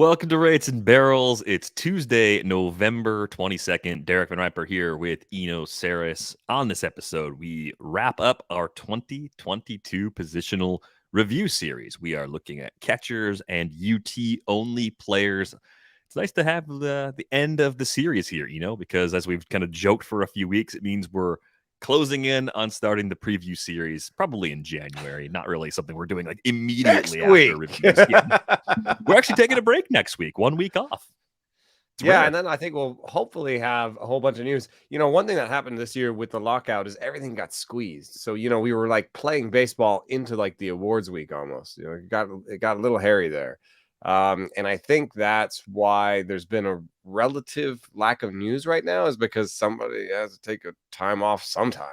Welcome to Rates and Barrels. It's Tuesday, November 22nd. Derek Van Riper here with Eno Saris. On this episode, we wrap up our 2022 positional review series. We are looking at catchers and UT-only players. It's nice to have the end of the series here, because as we've kind of joked for a few weeks, it means we're closing in on starting the preview series probably in January. Not really something we're doing like immediately after reviews. Yeah. We're actually taking a break next week, 1 week off. And then I think we'll hopefully have a whole bunch of news. One thing that happened this year with the lockout is everything got squeezed. So, we were like playing baseball into like the awards week almost. It got a little hairy there. And I think that's why there's been a relative lack of news right now, is because somebody has to take a time off sometime.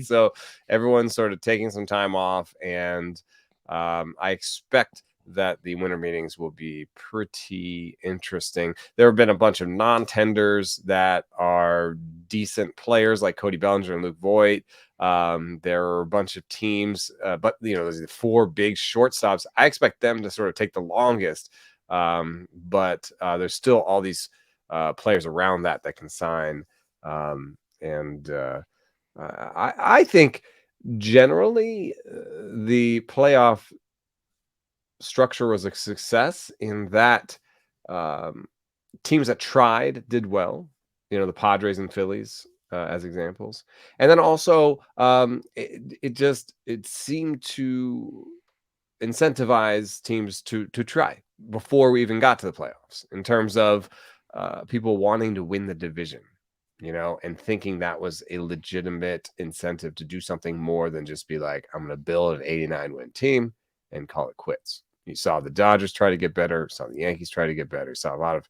So everyone's sort of taking some time off, and I expect that the winter meetings will be pretty interesting. There have been a bunch of non-tenders that are decent players like Cody Bellinger and Luke Voigt. There are a bunch of teams, but there's the four big shortstops. I expect them to sort of take the longest, but there's still all these players around that can sign. I think generally the playoff structure was a success in that teams that tried did well. The Padres and Phillies as examples, and then also it seemed to incentivize teams to try before we even got to the playoffs, in terms of people wanting to win the division, and thinking that was a legitimate incentive to do something more than just be like, I'm going to build an 89 win team and call it quits. You saw the Dodgers try to get better, saw the Yankees try to get better, saw a lot of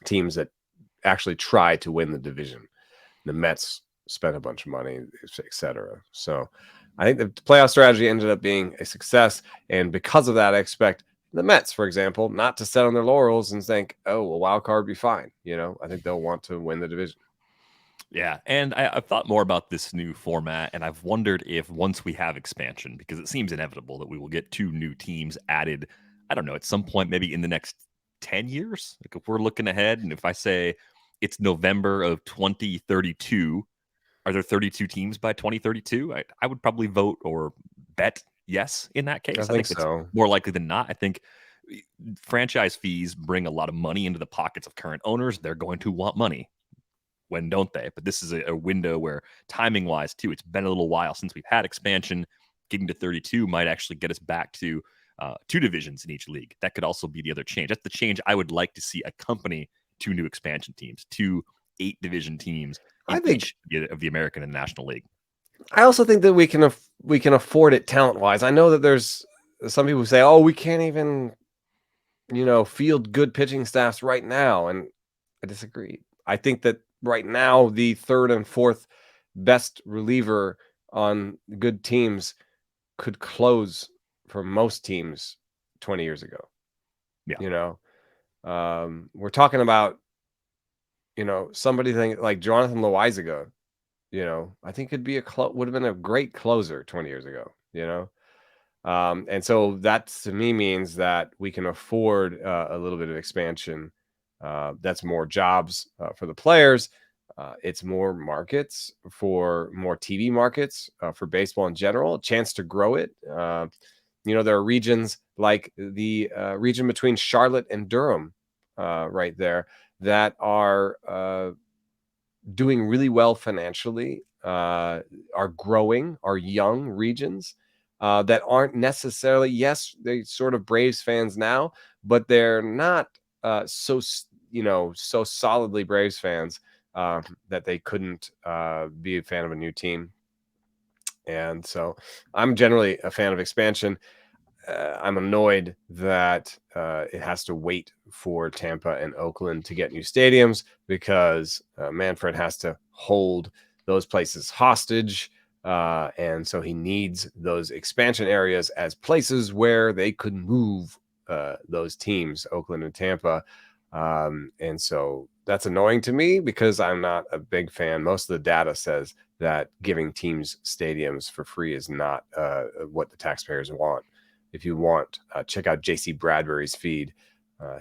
teams that actually tried to win the division. The Mets spent a bunch of money, etc. So I think the playoff strategy ended up being a success. And because of that, I expect the Mets, for example, not to sit on their laurels and think, oh, a wild card would be fine. I think they'll want to win the division. Yeah, and I've thought more about this new format, and I've wondered if once we have expansion, because it seems inevitable that we will get 2 new teams added, I don't know, at some point, maybe in the next 10 years. Like if we're looking ahead, and if I say it's November of 2032, are there 32 teams by 2032? I would probably vote or bet yes in that case. I think so. It's more likely than not. I think franchise fees bring a lot of money into the pockets of current owners. They're going to want money. When don't they? But this is a window where timing wise too, it's been a little while since we've had expansion. Getting to 32 might actually get us back to 2 divisions in each league. That could also be the other change. That's the change I would like to see accompany 2 new expansion teams, 2 8-division teams in each of the American and National League. I also think that we can afford it talent wise. I know that there's some people who say, oh, we can't even field good pitching staffs right now, and I disagree. I think that right now, the third and fourth best reliever on good teams could close for most teams 20 years ago. Yeah. We're talking about, somebody like Jonathan Loaizaga, I think would have been a great closer 20 years ago, and so that to me means that we can afford a little bit of expansion. That's more jobs for the players. It's more markets, for more TV markets for baseball in general, a chance to grow it. There are regions like the region between Charlotte and Durham right there that are doing really well financially, are growing, are young regions that aren't necessarily, yes, they sort of Braves fans now, but they're not so solidly Braves fans that they couldn't be a fan of a new team. And so I'm generally a fan of expansion. I'm annoyed that it has to wait for Tampa and Oakland to get new stadiums, because Manfred has to hold those places hostage. And so he needs those expansion areas as places where they could move those teams, Oakland and Tampa. And so that's annoying to me, because I'm not a big fan. Most of the data says that giving teams stadiums for free is not what the taxpayers want. If you want, check out JC Bradbury's feed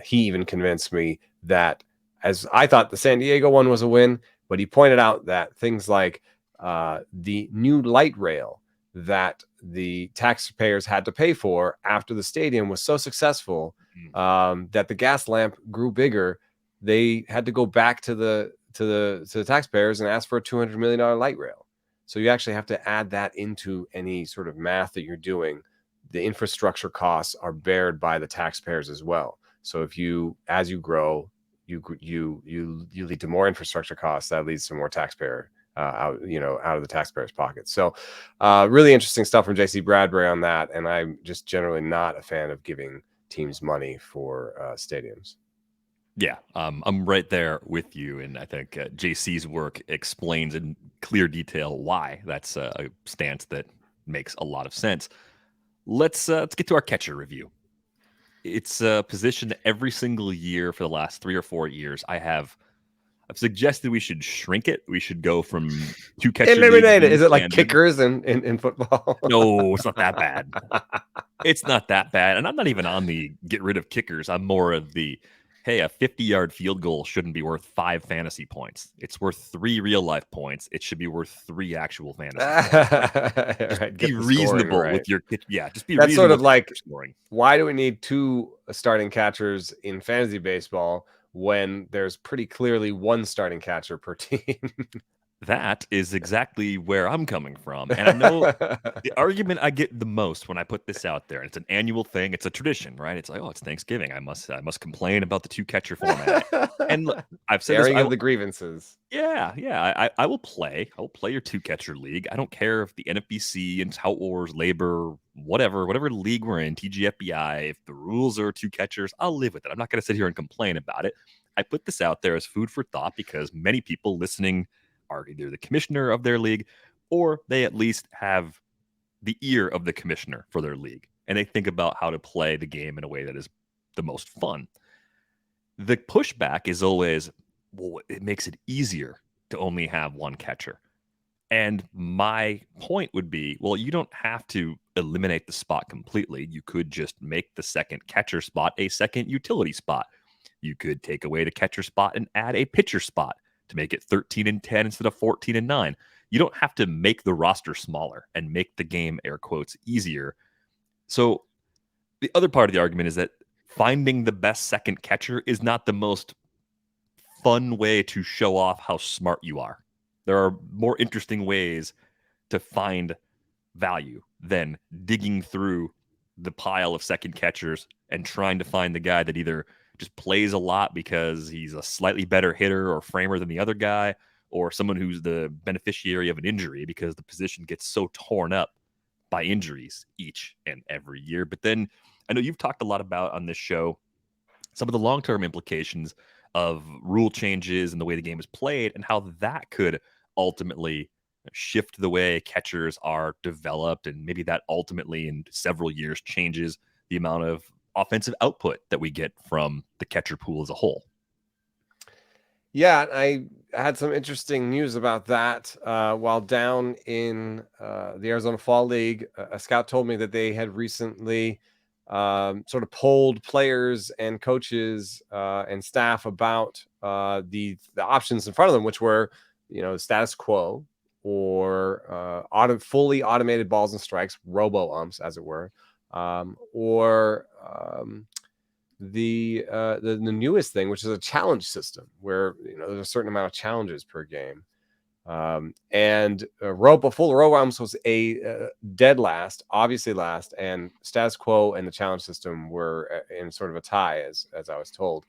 He even convinced me that, as I thought the San Diego one was a win, but he pointed out that things like the new light rail that the taxpayers had to pay for after the stadium was so successful that the gas lamp grew bigger. They had to go back to the taxpayers and ask for a $200 million light rail. So you actually have to add that into any sort of math that you're doing. The infrastructure costs are bared by the taxpayers as well. So as you grow, you lead to more infrastructure costs. That leads to more taxpayer out of the taxpayers' pockets. So really interesting stuff from JC Bradbury on that. And I'm just generally not a fan of giving teams money for stadiums. Yeah, I'm right there with you, and I think JC's work explains in clear detail why that's a stance that makes a lot of sense. Let's get to our catcher review. It's a position that every single year for the last 3 or 4 years I've suggested we should shrink it. We should go from 2 catcher eliminate leagues it. Is it like standard. kickers in football? No, it's not that bad. It's not that bad, and I'm not even on the get rid of kickers. I'm more of the, hey, a 50-yard field goal shouldn't be worth 5 fantasy points. It's worth 3 real-life points. It should be worth 3 actual fantasy points. Just right, be reasonable right. with your – yeah, just be That's reasonable sort of with like, scoring. Why do we need 2 starting catchers in fantasy baseball when there's pretty clearly 1 starting catcher per team? That is exactly where I'm coming from. And I know the argument I get the most when I put this out there, and it's an annual thing, it's a tradition, right? It's like, oh, it's Thanksgiving. I must complain about the 2 catcher format. And look, I've said airing this, of the grievances. Yeah. I will play. I will play your 2 catcher league. I don't care if the NFBC and Tout Wars, Labor, whatever league we're in, TGFBI, if the rules are 2 catchers, I'll live with it. I'm not going to sit here and complain about it. I put this out there as food for thought because many people listening are either the commissioner of their league or they at least have the ear of the commissioner for their league. And they think about how to play the game in a way that is the most fun. The pushback is always, well, it makes it easier to only have 1 catcher. And my point would be, well, you don't have to eliminate the spot completely. You could just make the second catcher spot a second utility spot. You could take away the catcher spot and add a pitcher spot to make it 13 and 10 instead of 14 and 9. You don't have to make the roster smaller and make the game, air quotes, easier. So the other part of the argument is that finding the best second catcher is not the most fun way to show off how smart you are. There are more interesting ways to find value than digging through the pile of second catchers and trying to find the guy that either just plays a lot because he's a slightly better hitter or framer than the other guy, or someone who's the beneficiary of an injury because the position gets so torn up by injuries each and every year. But then I know you've talked a lot about on this show some of the long-term implications of rule changes and the way the game is played and how that could ultimately shift the way catchers are developed. And maybe that ultimately in several years changes the amount of offensive output that we get from the catcher pool as a whole. Yeah, I had some interesting news about that while down in the Arizona Fall League. A scout told me that they had recently sort of polled players and coaches and staff about the options in front of them, which were, status quo or fully automated balls and strikes, robo umps, as it were, or the newest thing, which is a challenge system where there's a certain amount of challenges per game. And full robo umps was a dead last, obviously last, and status quo and the challenge system were in sort of a tie, as I was told.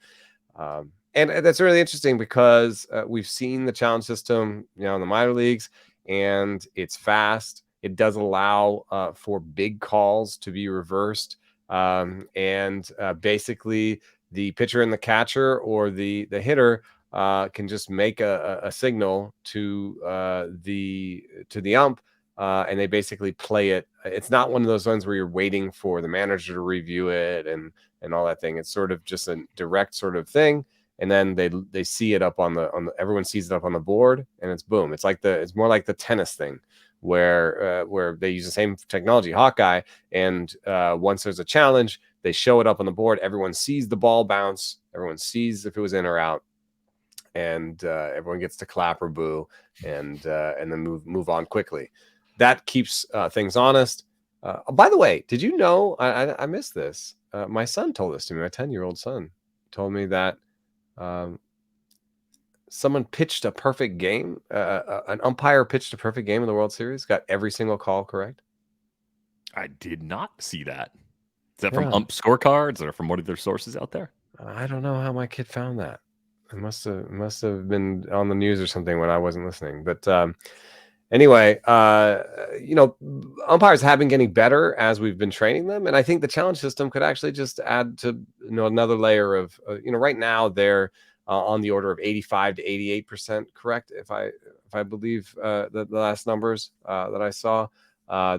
And that's really interesting because we've seen the challenge system, in the minor leagues, and it's fast. It does allow for big calls to be reversed. And basically the pitcher and the catcher or the hitter can just make a signal to the ump, and they basically play it. It's not one of those ones where you're waiting for the manager to review it and all that thing. It's sort of just a direct sort of thing. And then they see it up on the everyone sees it up on the board, and it's boom. It's more like the tennis thing where they use the same technology, Hawkeye, and once there's a challenge, They show it up on the board. Everyone sees the ball bounce. Everyone sees if it was in or out, and everyone gets to clap or boo, and then move on quickly. That keeps things honest. By the way, did you know? I missed this. My son told this to me. My 10-year-old son told me that someone pitched a perfect game. An umpire pitched a perfect game in the World Series. Got every single call correct. I did not see that. Is that from ump scorecards or from one of their sources out there? I don't know how my kid found that. It must have been on the news or something when I wasn't listening. But anyway, umpires have been getting better as we've been training them, and I think the challenge system could actually just add to another layer of right now they're on the order of 85 to 88% correct, if I believe the last numbers that I saw.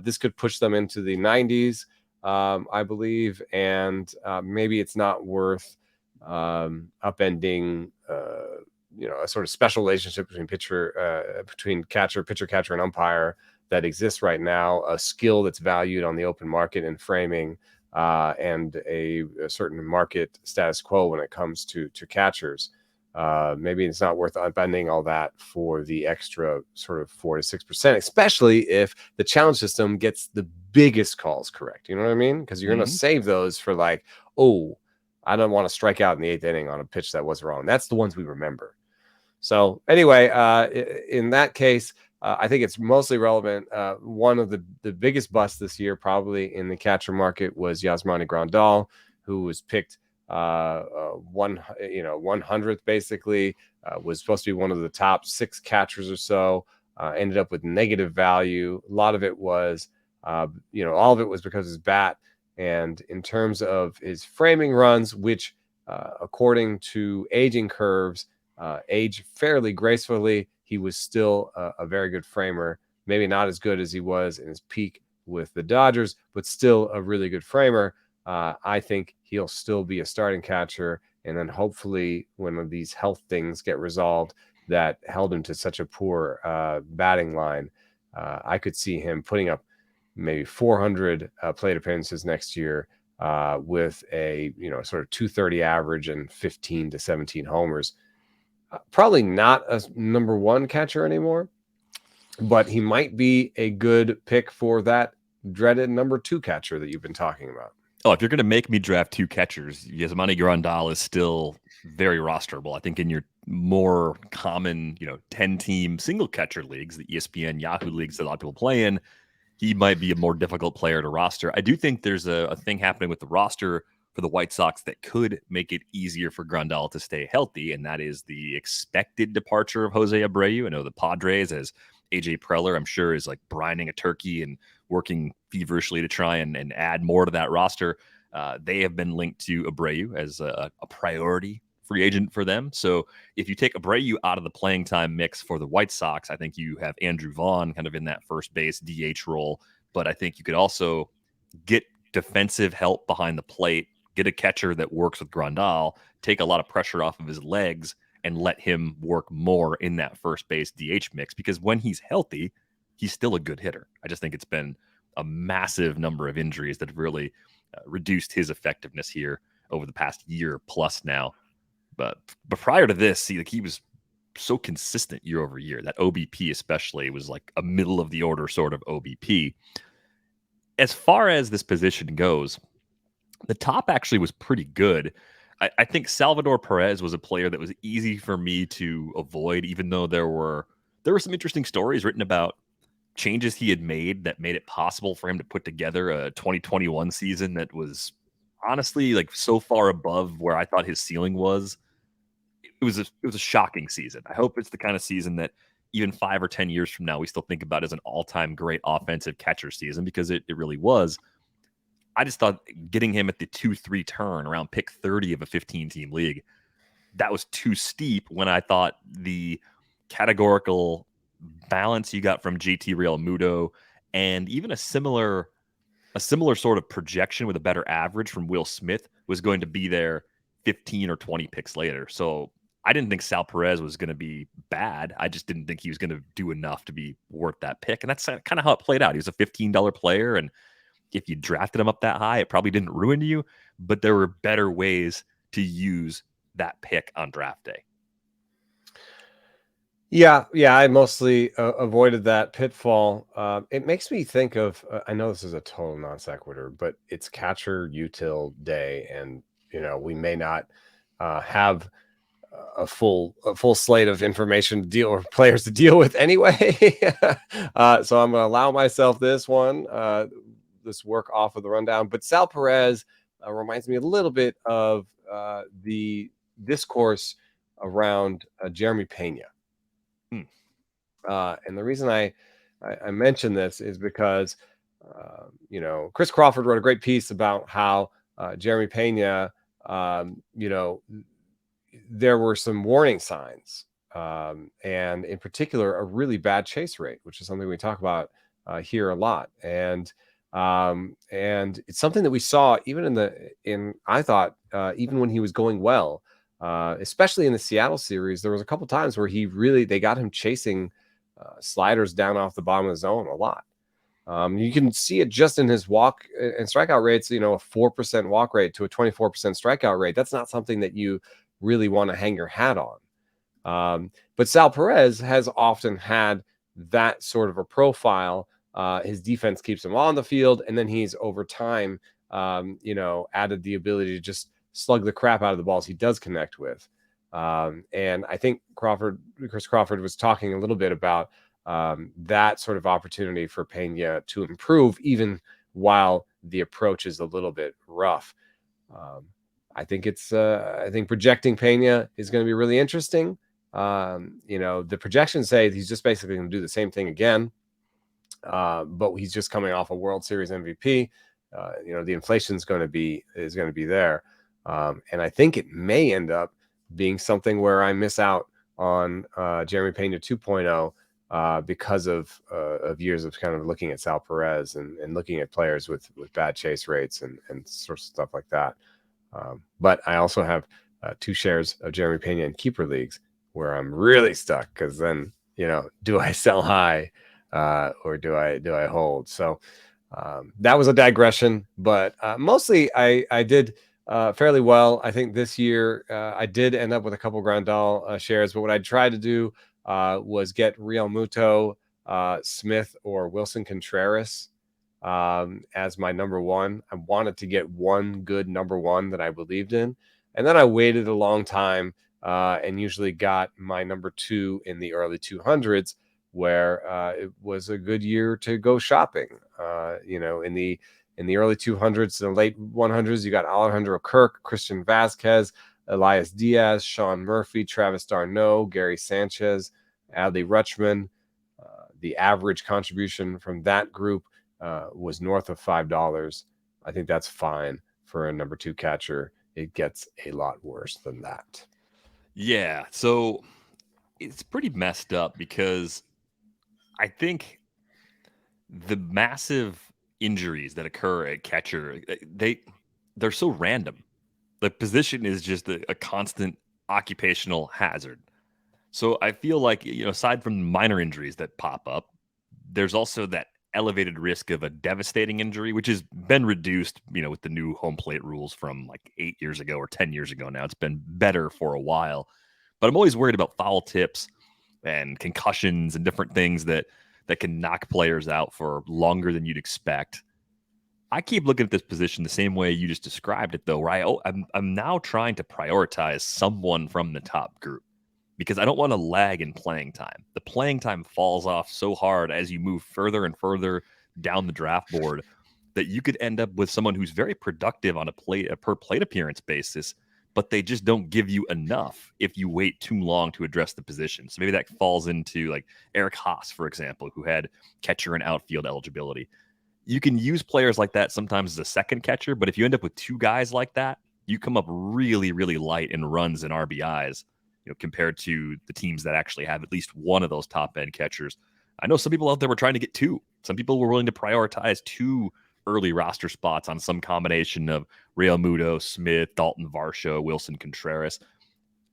This could push them into the 90s, I believe, and maybe it's not worth upending a sort of special relationship between pitcher, catcher, and umpire that exists right now, a skill that's valued on the open market in framing, and a certain market status quo when it comes to catchers. Maybe it's not worth upending all that for the extra sort of 4 to 6%, especially if the challenge system gets the biggest calls correct. You know what I mean? Because you're going to save those for like, oh, I don't want to strike out in the 8th inning on a pitch that was wrong. That's the ones we remember. So anyway, in that case, I think it's mostly relevant. One of the biggest busts this year, probably in the catcher market, was Yasmani Grandal, who was picked 100th basically, was supposed to be one of the top 6 catchers or so. Ended up with negative value. A lot of it was, all of it was because of his bat. And in terms of his framing runs, which according to aging curves, age fairly gracefully, he was still a very good framer. Maybe not as good as he was in his peak with the Dodgers, but still a really good framer. I think he'll still be a starting catcher. And then hopefully when these health things get resolved that held him to such a poor batting line, I could see him putting up maybe 400 plate appearances next year with a sort of 230 average and 15 to 17 homers. Probably not a number 1 catcher anymore, but he might be a good pick for that dreaded number 2 catcher that you've been talking about. Oh, if you're going to make me draft 2 catchers, Yasmani Grandal is still very rosterable. I think in your more common, 10-team single catcher leagues, the ESPN, Yahoo leagues that a lot of people play in, he might be a more difficult player to roster. I do think there's a thing happening with the roster for the White Sox that could make it easier for Grandal to stay healthy, and that is the expected departure of Jose Abreu. I know the Padres, as AJ Preller, I'm sure, is like brining a turkey and working feverishly to try and add more to that roster. They have been linked to Abreu as a priority free agent for them. So if you take Abreu out of the playing time mix for the White Sox, I think you have Andrew Vaughn kind of in that first base DH role. But I think you could also get defensive help behind the plate, get a catcher that works with Grandal, take a lot of pressure off of his legs, and let him work more in that first base DH mix. Because when he's healthy, he's still a good hitter. I just think it's been a massive number of injuries that have really reduced his effectiveness here over the past year plus now. But prior to this, he was so consistent year over year. That OBP especially was like a middle of the order sort of OBP. As far as this position goes, the top actually was pretty good. I think Salvador Perez was a player that was easy for me to avoid, even though there were some interesting stories written about changes he had made that made it possible for him to put together a 2021 season that was honestly like so far above where I thought his ceiling was. It was a shocking season. I hope it's the kind of season that even 5 or 10 years from now we still think about as an all-time great offensive catcher season, because it really was. I just thought getting him at the 2-3 turn around pick 30 of a 15-team league, that was too steep when I thought the categorical balance you got from JT Realmuto and even a similar sort of projection with a better average from Will Smith was going to be there 15 or 20 picks later. So I didn't think Sal Perez was going to be bad. I just didn't think he was going to do enough to be worth that pick. And that's kind of how it played out. He was a $15 player, and if you drafted him up that high, it probably didn't ruin you, but there were better ways to use that pick on draft day. Yeah, I mostly avoided that pitfall. It makes me think of, I know this is a total non sequitur, but it's catcher util day, and we may not have a full slate of information to deal, or players to deal with anyway. So I'm going to allow myself this work off of the rundown. But Sal Perez reminds me a little bit of the discourse around Jeremy Pena. And the reason I mention this is because, Chris Crawford wrote a great piece about how Jeremy Pena, there were some warning signs, and in particular, a really bad chase rate, which is something we talk about here a lot. And it's something that we saw even I thought, even when he was going well, especially in the Seattle series, there was a couple times where they got him chasing sliders down off the bottom of the zone a lot. You can see it just in his walk and strikeout rates, a 4% walk rate to a 24% strikeout rate. That's not something that you really want to hang your hat on. But Sal Perez has often had that sort of a profile. His defense keeps him on the field, and then he's over time, added the ability to just slug the crap out of the balls he does connect with. And I think Chris Crawford was talking a little bit about that sort of opportunity for Pena to improve, even while the approach is a little bit rough. I think projecting Pena is going to be really interesting. The projections say he's just basically going to do the same thing again, but he's just coming off a World Series MVP. The inflation is going to be there, and I think it may end up being something where I miss out on Jeremy Pena 2.0 because of years of kind of looking at Sal Perez and looking at players with bad chase rates and sorts of stuff like that. But I also have 2 shares of Jeremy Pena in keeper leagues where I'm really stuck, because then, do I sell high or do I hold? So that was a digression, but mostly I did fairly well. I think this year I did end up with a couple Grandal shares, but what I tried to do was get Real Muto, Smith, or Wilson Contreras as my number one. I wanted to get one good number one that I believed in, and then I waited a long time and usually got my number 2 in the early 200s, where it was a good year to go shopping. In the early 200s and the late 100s, you got Alejandro Kirk, Christian Vasquez, Elias Diaz, Sean Murphy, Travis d'Arnaud, Gary Sanchez, Adley Rutschman. The average contribution from that group was north of $5. I think that's fine for a number 2 catcher. It gets a lot worse than that. Yeah, so it's pretty messed up because I think the massive injuries that occur at catcher, they're so random. The position is just a constant occupational hazard. So I feel like, aside from minor injuries that pop up, there's also that elevated risk of a devastating injury, which has been reduced, with the new home plate rules from like 8 years ago or 10 years ago now. It's been better for a while. But I'm always worried about foul tips and concussions and different things that can knock players out for longer than you'd expect. I keep looking at this position the same way you just described it, though, where I'm now trying to prioritize someone from the top group, because I don't want to lag in playing time. The playing time falls off so hard as you move further and further down the draft board that you could end up with someone who's very productive on a per plate appearance basis, but they just don't give you enough if you wait too long to address the position. So maybe that falls into like Eric Haas, for example, who had catcher and outfield eligibility. You can use players like that sometimes as a second catcher, but if you end up with 2 guys like that, you come up really, really light in runs and RBIs, compared to the teams that actually have at least one of those top end catchers. I know some people out there were trying to get 2. Some people were willing to prioritize 2 early roster spots on some combination of Real Muto, Smith, Dalton Varsho, Wilson Contreras.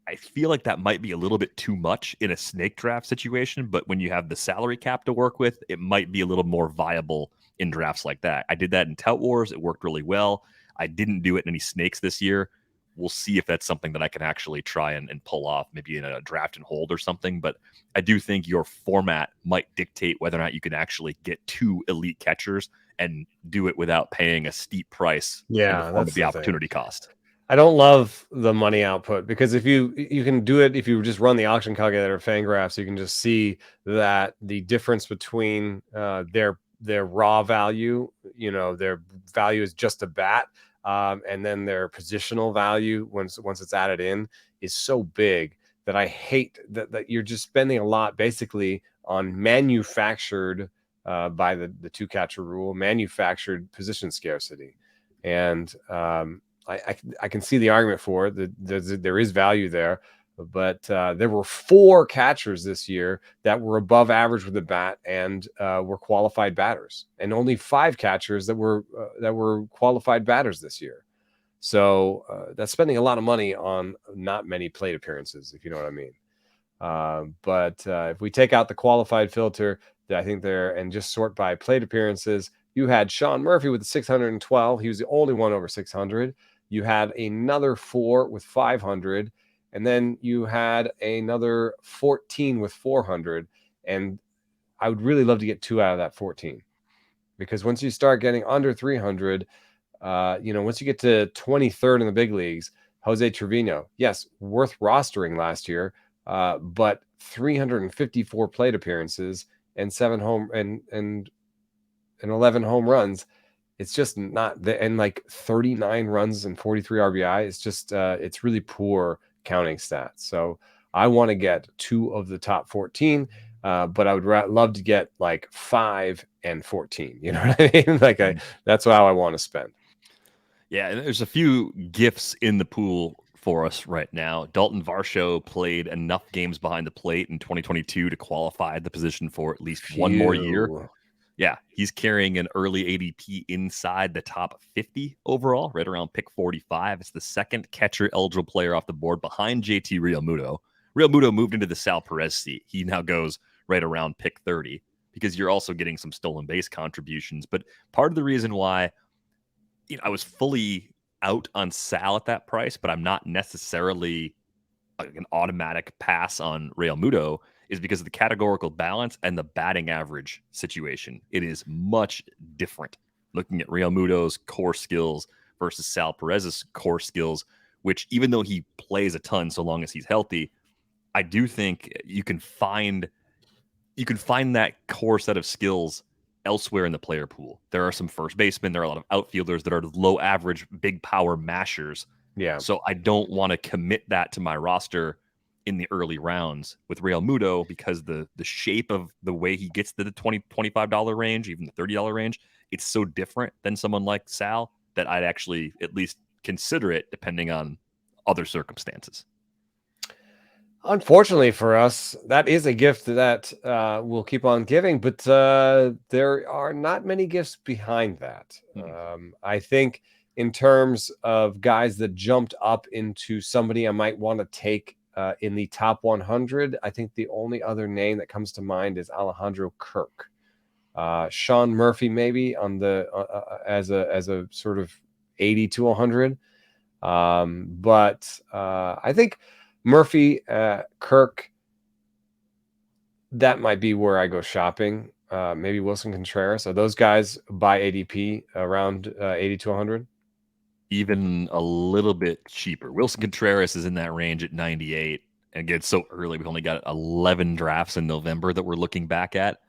I feel like that might be a little bit too much in a snake draft situation, but when you have the salary cap to work with, it might be a little more viable in drafts like that. I did that in Tout Wars. It worked really well. I didn't do it in any snakes this year. We'll see if that's something that I can actually try and pull off, maybe in a draft and hold or something. But I do think your format might dictate whether or not you can actually get 2 elite catchers and do it without paying a steep price in the form of the opportunity cost. I don't love the money output because if you can do it, if you just run the auction calculator Fangraphs, you can just see that the difference between their raw value, their value is just a bat, and then their positional value once it's added in is so big that I hate that you're just spending a lot basically on manufactured by the 2 catcher rule, manufactured position scarcity, and I can see the argument for it. There is value there, but there were 4 catchers this year that were above average with the bat and were qualified batters, and only 5 catchers that were qualified batters this year. So that's spending a lot of money on not many plate appearances, if you know what I mean. But if we take out the qualified filter, I think and just sort by plate appearances, you had Sean Murphy with 612. He was the only one over 600. You had another 4 with 500, and then you had another 14 with 400. And I would really love to get 2 out of that 14, because once you start getting under 300, once you get to 23rd in the big leagues, Jose Trevino, yes, worth rostering last year, but 354 plate appearances and 11 home runs. It's just not and like 39 runs and 43 RBI. It's just it's really poor counting stats. So I want to get 2 of the top 14, but I would love to get like 5 and 14. You know what I mean? Like that's how I want to spend. Yeah, and there's a few gifts in the pool for us right now. Dalton Varsho played enough games behind the plate in 2022 to qualify the position for at least one more year. Yeah, he's carrying an early ADP inside the top 50 overall, right around pick 45. It's the second catcher eligible player off the board behind JT Realmuto. Realmuto moved into the Sal Perez seat. He now goes right around pick 30 because you're also getting some stolen base contributions. But part of the reason why I was fully out on Sal at that price, but I'm not necessarily an automatic pass on Realmuto, is because of the categorical balance and the batting average situation. It is much different looking at Realmuto's core skills versus Sal Perez's core skills, which even though he plays a ton so long as he's healthy, I do think you can find that core set of skills elsewhere in the player pool. There are some first basemen, there are a lot of outfielders that are low average, big power mashers. Yeah. So I don't want to commit that to my roster in the early rounds with Realmuto because the shape of the way he gets to the $20, $25 range, even the $30 range, it's so different than someone like Sal that I'd actually at least consider it depending on other circumstances. Unfortunately for us, that is a gift that we'll keep on giving, but there are not many gifts behind that. I think in terms of guys that jumped up into somebody I might want to take in the top 100, I think the only other name that comes to mind is Alejandro Kirk. Sean Murphy maybe on the as a sort of 80 to 100. But I think Murphy, Kirk, that might be where I go shopping. Maybe Wilson Contreras. Are those guys by ADP around 80 to 100? Even a little bit cheaper. Wilson Contreras is in that range at 98. And again, it's so early. We've only got 11 drafts in November that we're looking back at.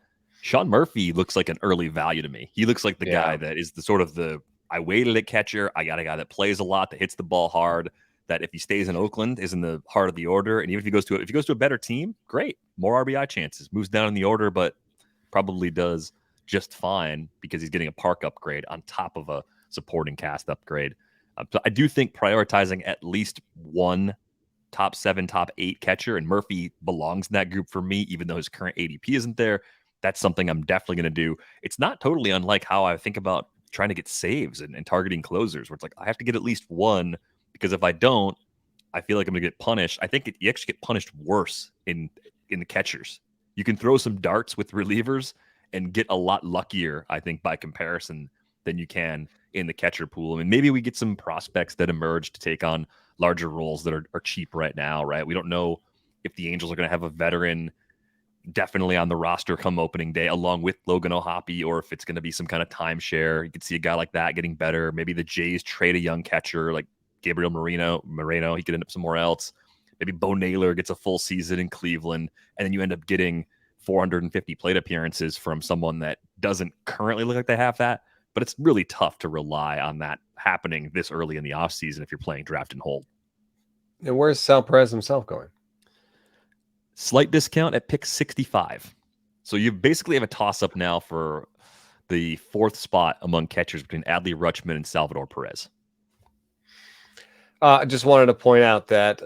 Sean Murphy looks like an early value to me. He looks like the guy that is the sort of I waited at catcher. I got a guy that plays a lot, that hits the ball hard, that if he stays in Oakland is in the heart of the order. And even if he goes to a better team, great. More RBI chances. Moves down in the order, but probably does just fine because he's getting a park upgrade on top of a supporting cast upgrade. So I do think prioritizing at least one top 7, top 8 catcher, and Murphy belongs in that group for me, even though his current ADP isn't there. That's something I'm definitely going to do. It's not totally unlike how I think about trying to get saves and targeting closers, where it's like I have to get at least one, because if I don't, I feel like I'm going to get punished. I think you actually get punished worse in the catchers. You can throw some darts with relievers, and get a lot luckier, I think, by comparison than you can in the catcher pool. I mean, maybe we get some prospects that emerge to take on larger roles that are cheap right now, right? We don't know if the Angels are going to have a veteran definitely on the roster come opening day along with Logan O'Hoppe, or if it's going to be some kind of timeshare. You could see a guy like that getting better. Maybe the Jays trade a young catcher like Gabriel Moreno. He could end up somewhere else. Maybe Bo Naylor gets a full season in Cleveland, and then you end up getting 450 plate appearances from someone that doesn't currently look like they have that. But it's really tough to rely on that happening this early in the offseason if you're playing draft and hold. And where's Sal Perez himself going? Slight discount at pick 65. So you basically have a toss-up now for the fourth spot among catchers between Adley Rutschman and Salvador Perez. I just wanted to point out that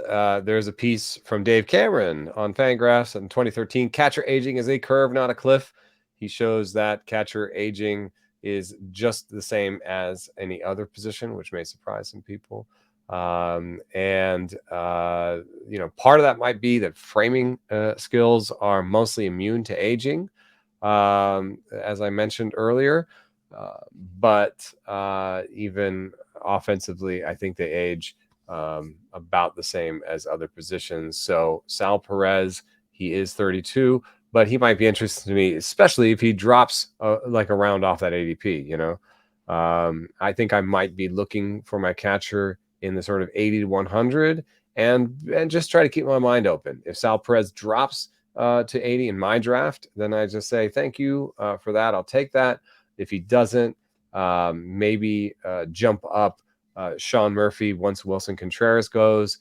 there's a piece from Dave Cameron on Fangraphs in 2013. Catcher aging is a curve, not a cliff. He shows that catcher aging is just the same as any other position, which may surprise some people. Part of that might be that framing skills are mostly immune to aging, as I mentioned earlier. But even offensively, I think they age about the same as other positions. So Sal Perez, he is 32, but he might be interesting to me, especially if he drops like a round off that ADP. I think I might be looking for my catcher in the sort of 80 to 100 and just try to keep my mind open. If Sal Perez drops to 80 in my draft, then I just say, thank you for that. I'll take that. If he doesn't, maybe jump up Sean Murphy once Wilson Contreras goes,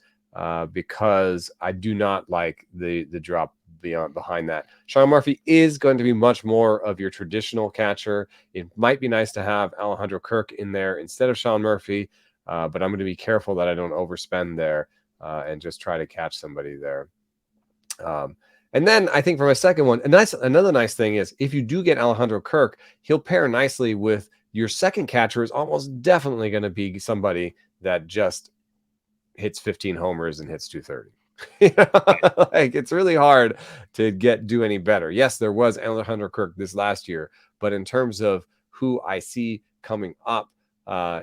because I do not like the drop behind that. Sean Murphy is going to be much more of your traditional catcher. It might be nice to have Alejandro Kirk in there instead of Sean Murphy, but I'm going to be careful that I don't overspend there and just try to catch somebody there. And then I think for my second one, another nice thing is if you do get Alejandro Kirk, he'll pair nicely with your second catcher is almost definitely going to be somebody that just hits 15 homers and hits 230. Like it's really hard to do any better. Yes, there was Alejandro Kirk this last year, but in terms of who I see coming up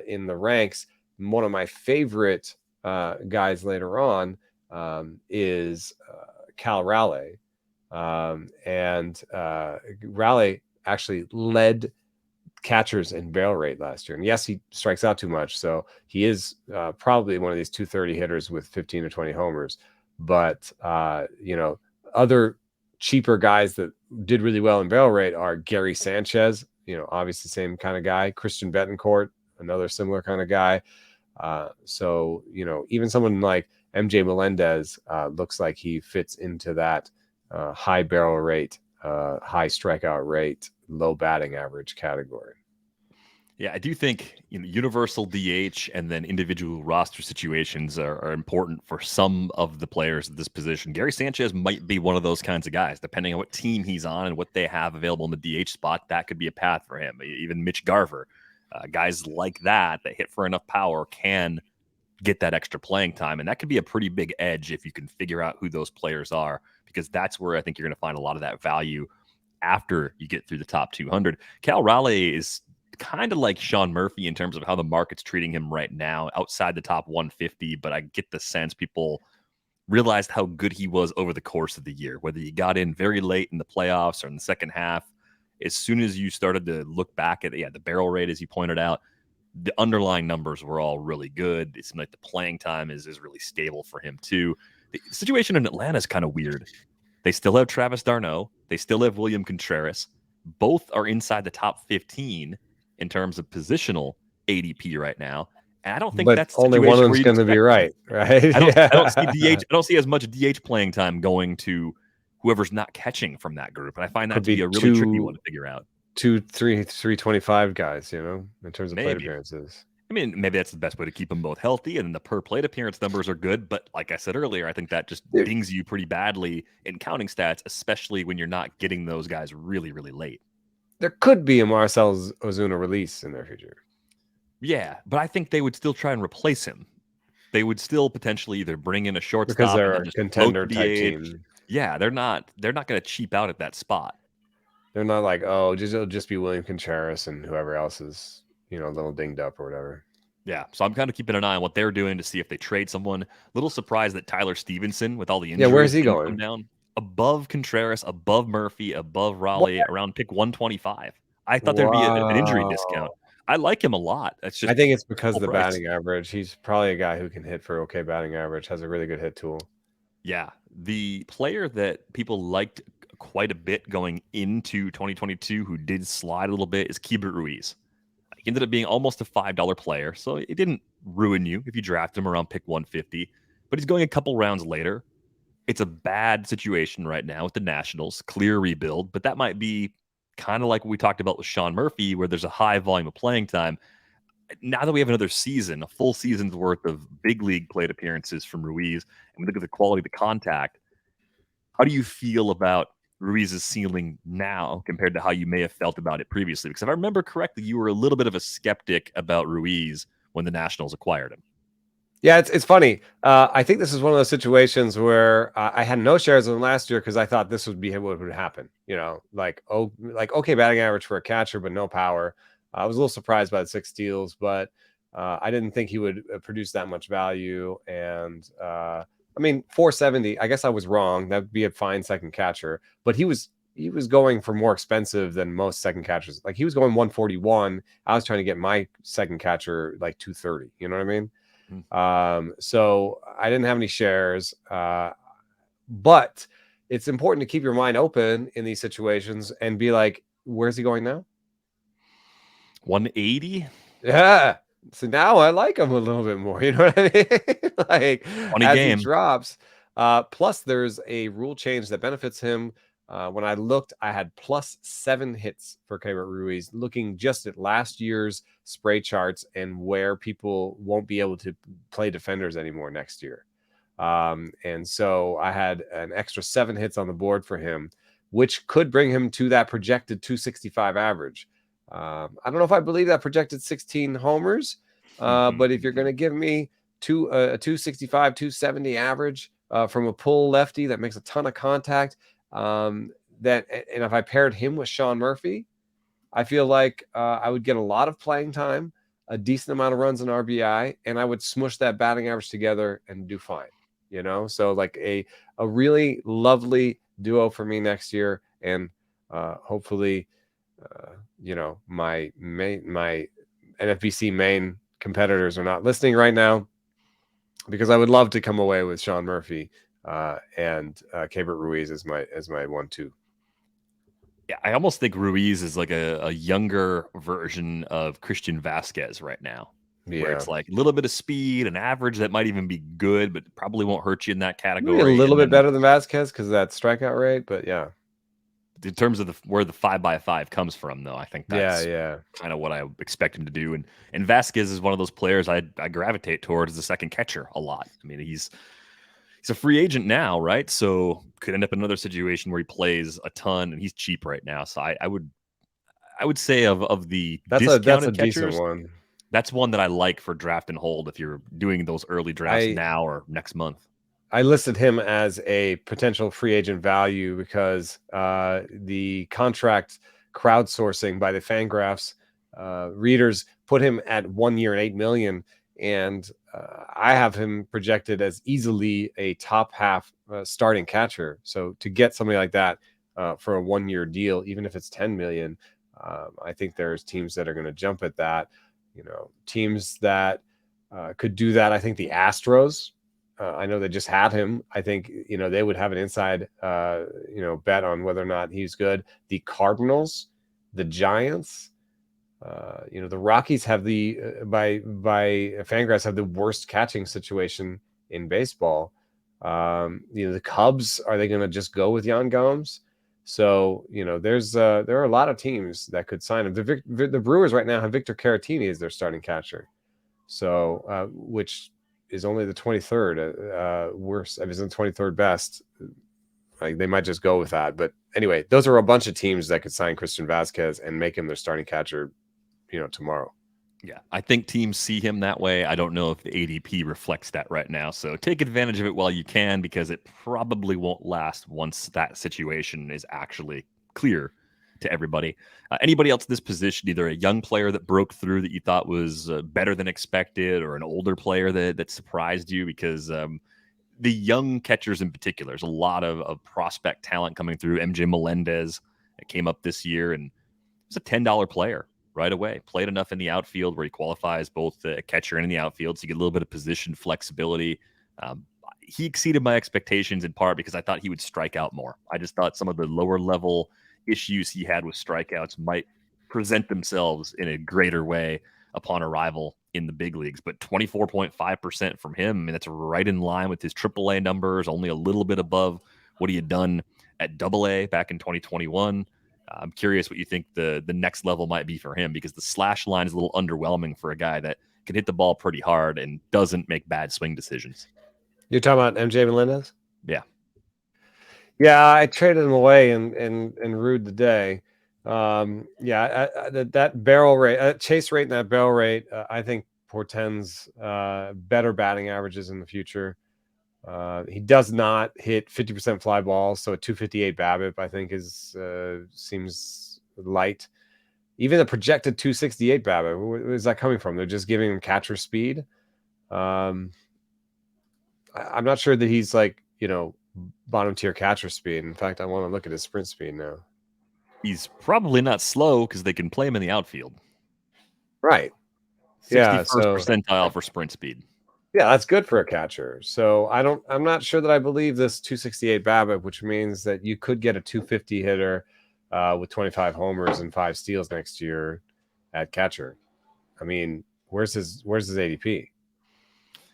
in the ranks, one of my favorite guys later on is Cal Raleigh. Raleigh actually led catchers in barrel rate last year. And yes, he strikes out too much. So he is probably one of these 230 hitters with 15 to 20 homers. But, other cheaper guys that did really well in barrel rate are Gary Sanchez, obviously same kind of guy. Christian Betancourt, another similar kind of guy. Even someone like MJ Melendez looks like he fits into that high barrel rate, high strikeout rate, low batting average category. Yeah, I do think universal DH and then individual roster situations are important for some of the players at this position. Gary Sanchez might be one of those kinds of guys, depending on what team he's on and what they have available in the DH spot. That could be a path for him. Even Mitch Garver, guys like that hit for enough power can get that extra playing time, and that could be a pretty big edge if you can figure out who those players are, because that's where I think you're going to find a lot of that value after you get through the top 200. Cal Raleigh is kind of like Sean Murphy in terms of how the market's treating him right now, outside the top 150, but I get the sense people realized how good he was over the course of the year, whether you got in very late in the playoffs or in the second half. As soon as you started to look back at the barrel rate, as you pointed out, the underlying numbers were all really good. It seemed like the playing time is really stable for him too. The situation in Atlanta is kind of weird. They still have Travis d'Arnaud. They still have William Contreras. Both are inside the top 15 in terms of positional ADP right now. And I don't think that's only one of them's going to be right? I don't see DH. I don't see as much DH playing time going to whoever's not catching from that group. And I find that to be a really tricky one to figure out. 325 guys, in terms of plate appearances. I mean, maybe that's the best way to keep them both healthy, and the per plate appearance numbers are good. But like I said earlier, I think that just dings you pretty badly in counting stats, especially when you're not getting those guys really, really late. There could be a Marcell Ozuna release in their future. Yeah, but I think they would still try and replace him. They would still potentially either bring in a shortstop because they're a contender type team. Yeah, they're not going to cheap out at that spot. They're not like, oh, it'll just be William Contreras and whoever else is, a little dinged up or whatever. Yeah, so I'm kind of keeping an eye on what they're doing to see if they trade someone. A little surprised that Tyler Stevenson, with all the Yeah, where's injuries, he didn't come going? down above Contreras, above Murphy, above What? Raleigh, around pick 125. I thought there'd be an injury discount. Wow. I like him a lot. That's I just think it's because full of the price. batting average. He's probably a guy who can hit for okay batting average, has a really good hit tool. Yeah, the player that people liked quite a bit going into 2022, who did slide a little bit, is Keibert Ruiz. He ended up being almost a $5 player, so it didn't ruin you if you draft him around pick 150. But he's going a couple rounds later. It's a bad situation right now with the Nationals, clear rebuild, but that might be kind of like what we talked about with Sean Murphy, where there's a high volume of playing time. Now that we have another season, a full season's worth of big league plate appearances from Ruiz, and we look at the quality of the contact, how do you feel about Ruiz's ceiling now compared to how you may have felt about it previously? Because if I remember correctly, you were a little bit of a skeptic about Ruiz when the Nationals acquired him. Yeah, it's funny. I think this is one of those situations where I had no shares of him last year because I thought this would be what would happen. Like okay batting average for a catcher, but no power. I was a little surprised by the 6 steals, but I didn't think he would produce that much value. And I mean, 470. I guess I was wrong. That'd be a fine second catcher, but he was going for more expensive than most second catchers. Like he was going 141. I was trying to get my second catcher like 230. You know what I mean? So I didn't have any shares, but it's important to keep your mind open in these situations and be like, where's he going now? 180. Yeah. So now I like him a little bit more. You know what I mean? Like as game. he drops. Plus, there's a rule change that benefits him. When I looked, I had +7 hits for Keibert Ruiz, looking just at last year's spray charts and where people won't be able to play defenders anymore next year. And so I had an extra 7 hits on the board for him, which could bring him to that projected 265 average. I don't know if I believe that projected 16 homers, but if you're going to give me a 265, 270 average from a pull lefty that makes a ton of contact, and if I paired him with Sean Murphy, I feel like I would get a lot of playing time, a decent amount of runs in RBI, and I would smush that batting average together and do fine. So like a really lovely duo for me next year, and hopefully, my NFBC main competitors are not listening right now, because I would love to come away with Sean Murphy and Keibert Ruiz as my 1-2. Yeah, I almost think Ruiz is like a younger version of Christian Vasquez right now, where it's like a little bit of speed, an average that might even be good, but probably won't hurt you in that category. Maybe a little bit better than Vasquez because of that strikeout rate, but yeah. In terms of where the 5x5 comes from, though, I think that's yeah. kind of what I expect him to do. And Vasquez is one of those players I gravitate towards as a second catcher a lot. I mean, he's a free agent now, right? So could end up in another situation where he plays a ton, and he's cheap right now. So I would say of the discounted catchers, decent one. That's one that I like for draft and hold if you're doing those early drafts now or next month. I listed him as a potential free agent value because the contract crowdsourcing by the Fangraphs readers put him at 1 year and $8 million, and I have him projected as easily a top half starting catcher. So to get somebody like that for a 1 year deal, even if it's 10 million, I think there's teams that are going to jump at that. Teams that could do that. I think the Astros. I know they just had him. I think, they would have an inside, bet on whether or not he's good. The Cardinals, the Giants, the Rockies have by Fangraphs have the worst catching situation in baseball. The Cubs, are they going to just go with Yan Gomes? So, there are a lot of teams that could sign him. The Brewers right now have Victor Caratini as their starting catcher. So, which is only the 23rd worst. If it's in the 23rd best, like they might just go with that. But anyway, those are a bunch of teams that could sign Christian Vasquez and make him their starting catcher, tomorrow. Yeah, I think teams see him that way. I don't know if the ADP reflects that right now. So take advantage of it while you can, because it probably won't last once that situation is actually clear to everybody. Anybody else in this position, either a young player that broke through that you thought was better than expected, or an older player that surprised you? Because the young catchers in particular, there's a lot of prospect talent coming through. MJ Melendez that came up this year and was a $10 player right away. Played enough in the outfield where he qualifies both the catcher and in the outfield, so you get a little bit of position flexibility. He exceeded my expectations in part because I thought he would strike out more. I just thought some of the lower level issues he had with strikeouts might present themselves in a greater way upon arrival in the big leagues. But 24.5% from him, I mean, that's right in line with his AAA numbers, only a little bit above what he had done at AA back in 2021. I'm curious what you think the next level might be for him, because the slash line is a little underwhelming for a guy that can hit the ball pretty hard and doesn't make bad swing decisions. You're talking about MJ Melendez? Yeah. Yeah, I traded him away and rued the day. That barrel rate, chase rate and that barrel rate, I think portends better batting averages in the future. He does not hit 50% fly balls, so a 258 BABIP I think seems light. Even the projected 268 BABIP, where is that coming from? They're just giving him catcher speed. I'm not sure that he's like, bottom tier catcher speed. In fact, I want to look at his sprint speed now. He's probably not slow because they can play him in the outfield. Right. 61st percentile for sprint speed. Yeah, that's good for a catcher. So I'm not sure that I believe this 268 BABIP, which means that you could get a 250 hitter with 25 homers and 5 steals next year at catcher. I mean, where's his ADP?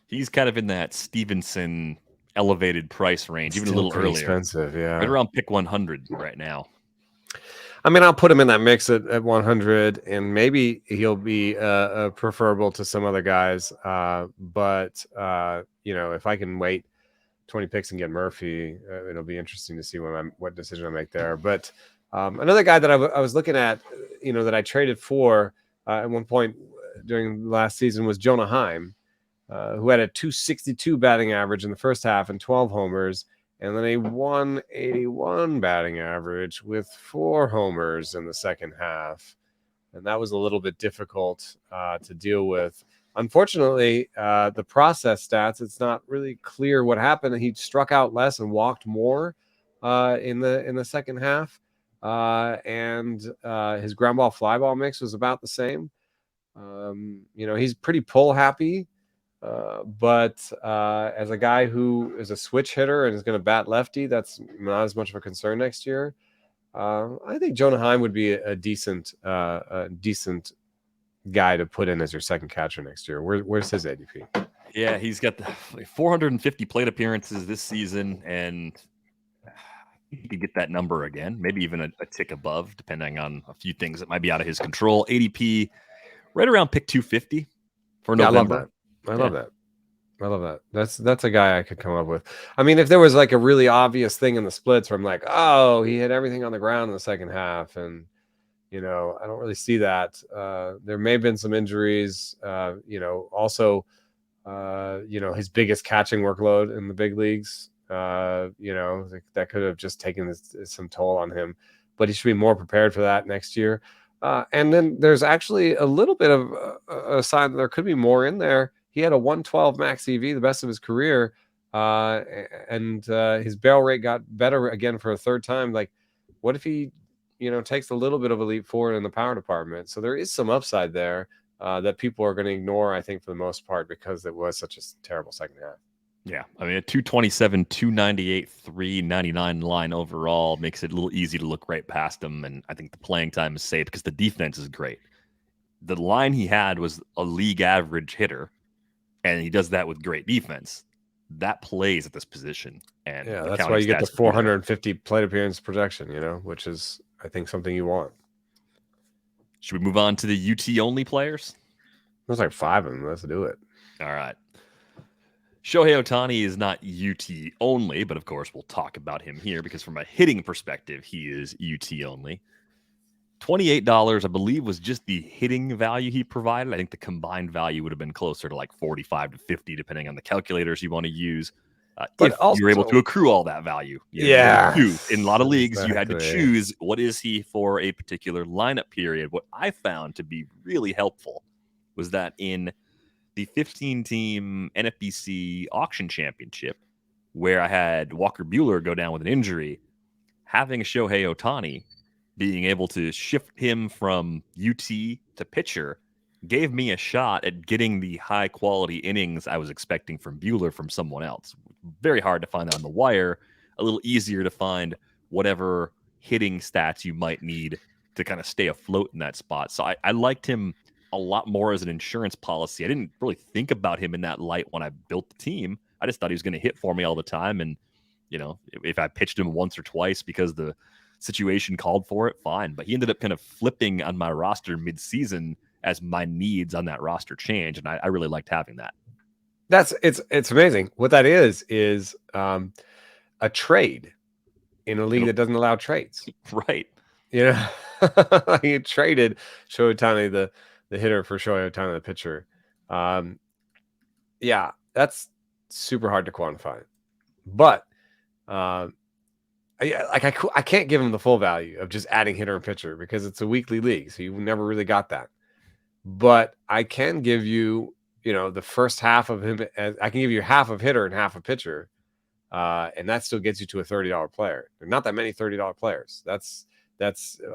He's kind of in that Stevenson elevated price range, even Still a little earlier. Expensive, yeah. Right around pick 100 right now. I mean, I'll put him in that mix at 100, and maybe he'll be preferable to some other guys. But if I can wait 20 picks and get Murphy, it'll be interesting to see what decision I make there. But another guy that I was looking at, that I traded for at one point during last season was Jonah Heim, who had a 262 batting average in the first half and 12 homers, and then a 181 batting average with 4 homers in the second half. And that was a little bit difficult to deal with. Unfortunately, the process stats, it's not really clear what happened. He struck out less and walked more in the second half. And his ground ball fly ball mix was about the same. He's pretty pull happy. But as a guy who is a switch hitter and is going to bat lefty, that's not as much of a concern next year. I think Jonah Heim would be a decent guy to put in as your second catcher next year. Where's his ADP? Yeah, he's got 450 plate appearances this season, and he could get that number again, maybe even a tick above, depending on a few things that might be out of his control. ADP right around pick 250 for November. I love that. That's a guy I could come up with. I mean, if there was like a really obvious thing in the splits where I'm like, oh, he hit everything on the ground in the second half, and I don't really see that. There may have been some injuries. Also, his biggest catching workload in the big leagues. That could have just taken some toll on him, but he should be more prepared for that next year. And then there's actually a little bit of a sign that there could be more in there. He had a 112 max EV, the best of his career, and his barrel rate got better again for a third time. Like, what if he, takes a little bit of a leap forward in the power department? So there is some upside there that people are going to ignore, I think, for the most part, because it was such a terrible second half. Yeah, I mean, a 227, 298, 399 line overall makes it a little easy to look right past him, and I think the playing time is safe because the defense is great. The line he had was a league average hitter, and he does that with great defense. That plays at this position. And yeah, that's why you get the 450 plate appearance projection, which is, I think, something you want. Should we move on to the UT only players? There's like 5 of them. Let's do it. All right. Shohei Ohtani is not UT only, but of course we'll talk about him here because from a hitting perspective, he is UT only. $28, I believe, was just the hitting value he provided. I think the combined value would have been closer to like 45 to 50, depending on the calculators you want to use. But if you're able to also, accrue all that value. You had to choose. In a lot of leagues, you had to exactly. choose what is he for a particular lineup period. What I found to be really helpful was that in the 15-team NFBC auction championship, where I had Walker Buehler go down with an injury, having Shohei Ohtani, being able to shift him from UT to pitcher, gave me a shot at getting the high quality innings I was expecting from Buehler from someone else. Very hard to find that on the wire, a little easier to find whatever hitting stats you might need to kind of stay afloat in that spot. So I liked him a lot more as an insurance policy. I didn't really think about him in that light when I built the team. I just thought he was going to hit for me all the time. And, if I pitched him once or twice because the situation called for it, fine. But he ended up kind of flipping on my roster mid-season as my needs on that roster change, and I really liked having that. It's amazing. What that is a trade in a league that doesn't allow trades. Right. He traded Shohei Ohtani, the hitter, for Shohei Ohtani, the pitcher. Yeah, that's super hard to quantify. But I can't give him the full value of just adding hitter and pitcher because it's a weekly league, so you never really got that. But I can give you, the first half of him. I can give you half of hitter and half of pitcher, and that still gets you to a $30 player. There are not that many $30 players. That's